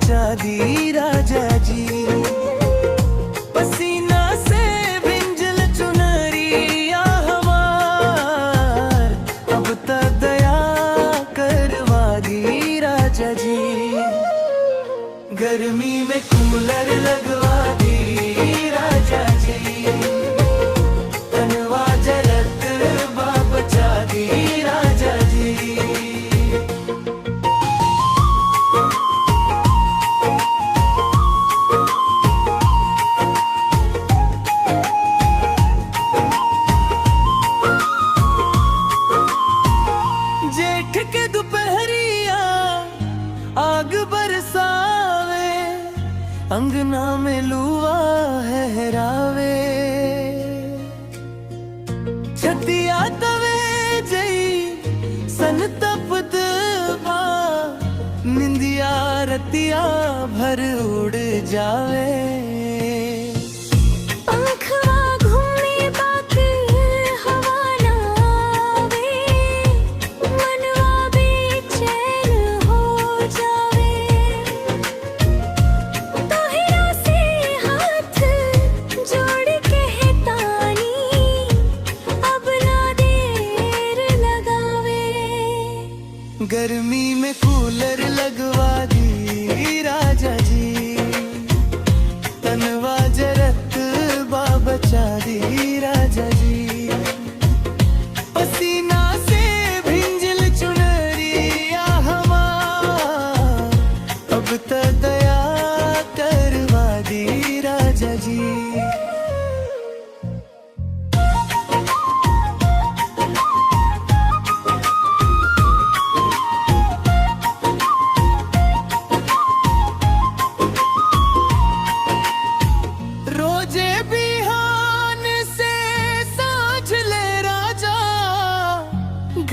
बचा दी राजा जी। पसीना से भिंजल चुनरिया हमार, अब तक दया करवा दी राजा जी। गर्मी में कूलर लगवा दी राजा जी, तनवा जरत बचा दी राजा जी। जेठ के दोपहरिया आग बरसावे, अंगना में लुआ लहरावे। छतिया तवे जई सन तपत बा, निंदिया रतिया भर उड़ जावे। गर्मी में कूलर लगवा दी राजा जी, तनवा जरत बचा दी राजा जी। पसीना से भिंजल चुनरिया हमार, अब तक दया करवा दी राजा जी।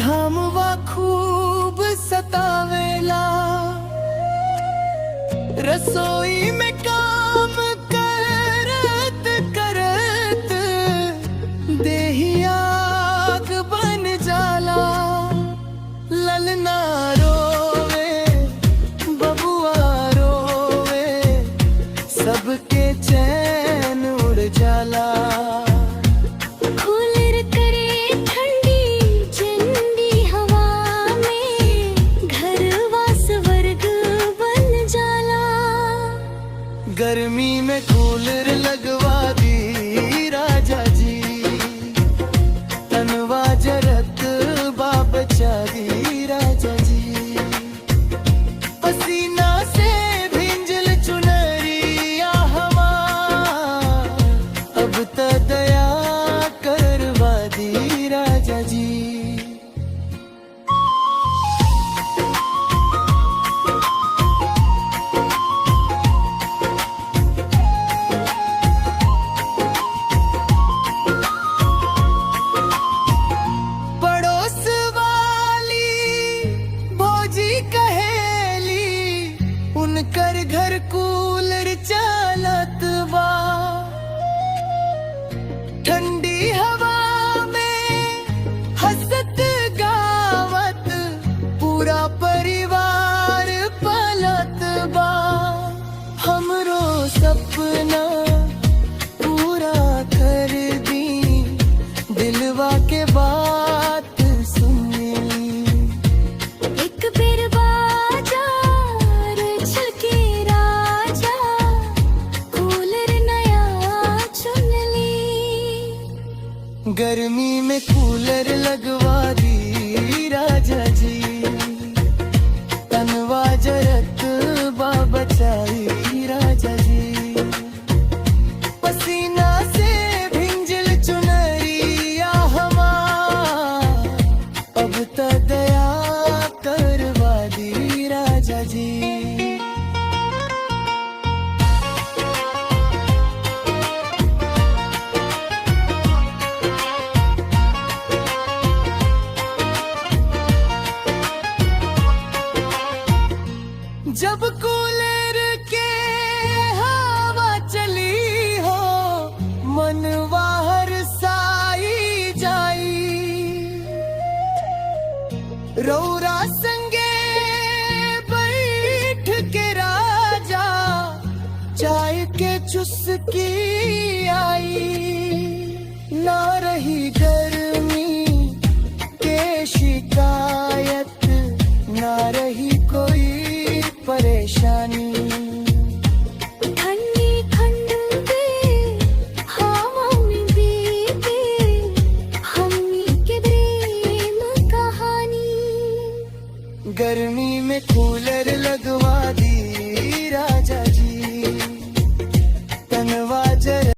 घामवा खूब सतावेला, रसोई में काम करत करत देहिया आग बन जाला। ललना रोवे बबुआ रोवे, सबके चैन उड़ जाला। गर्मी में कूलर लगवा दी राजा जी, तनवा जरत बचा दी राजा जी। पसीना से भिंजल चुनरिया हमार, अब तक दया करवा दी राजा जी। उनकर घर कूलर चलत बा, ठंडी हवा में हंसत गावत पूरा परिवार पलत बा। हमरो सपना पूरा कर दी, दिलवा के बात गर्मी में कूलर लगवा दी राजा जी, तनवा जरत बचा दी राजा जी। पसीना से भिंजल चुनरिया हमार, अब तक दया करवा दी राजा जी। जब कूलर के हवा चली हो, मनवा हरसाई जाई। रौरा संगे बैठ के राजा परेशानी। ठंडी ठंडे हवा में बीते हमनी के प्रेम कहानी। गर्मी में कूलर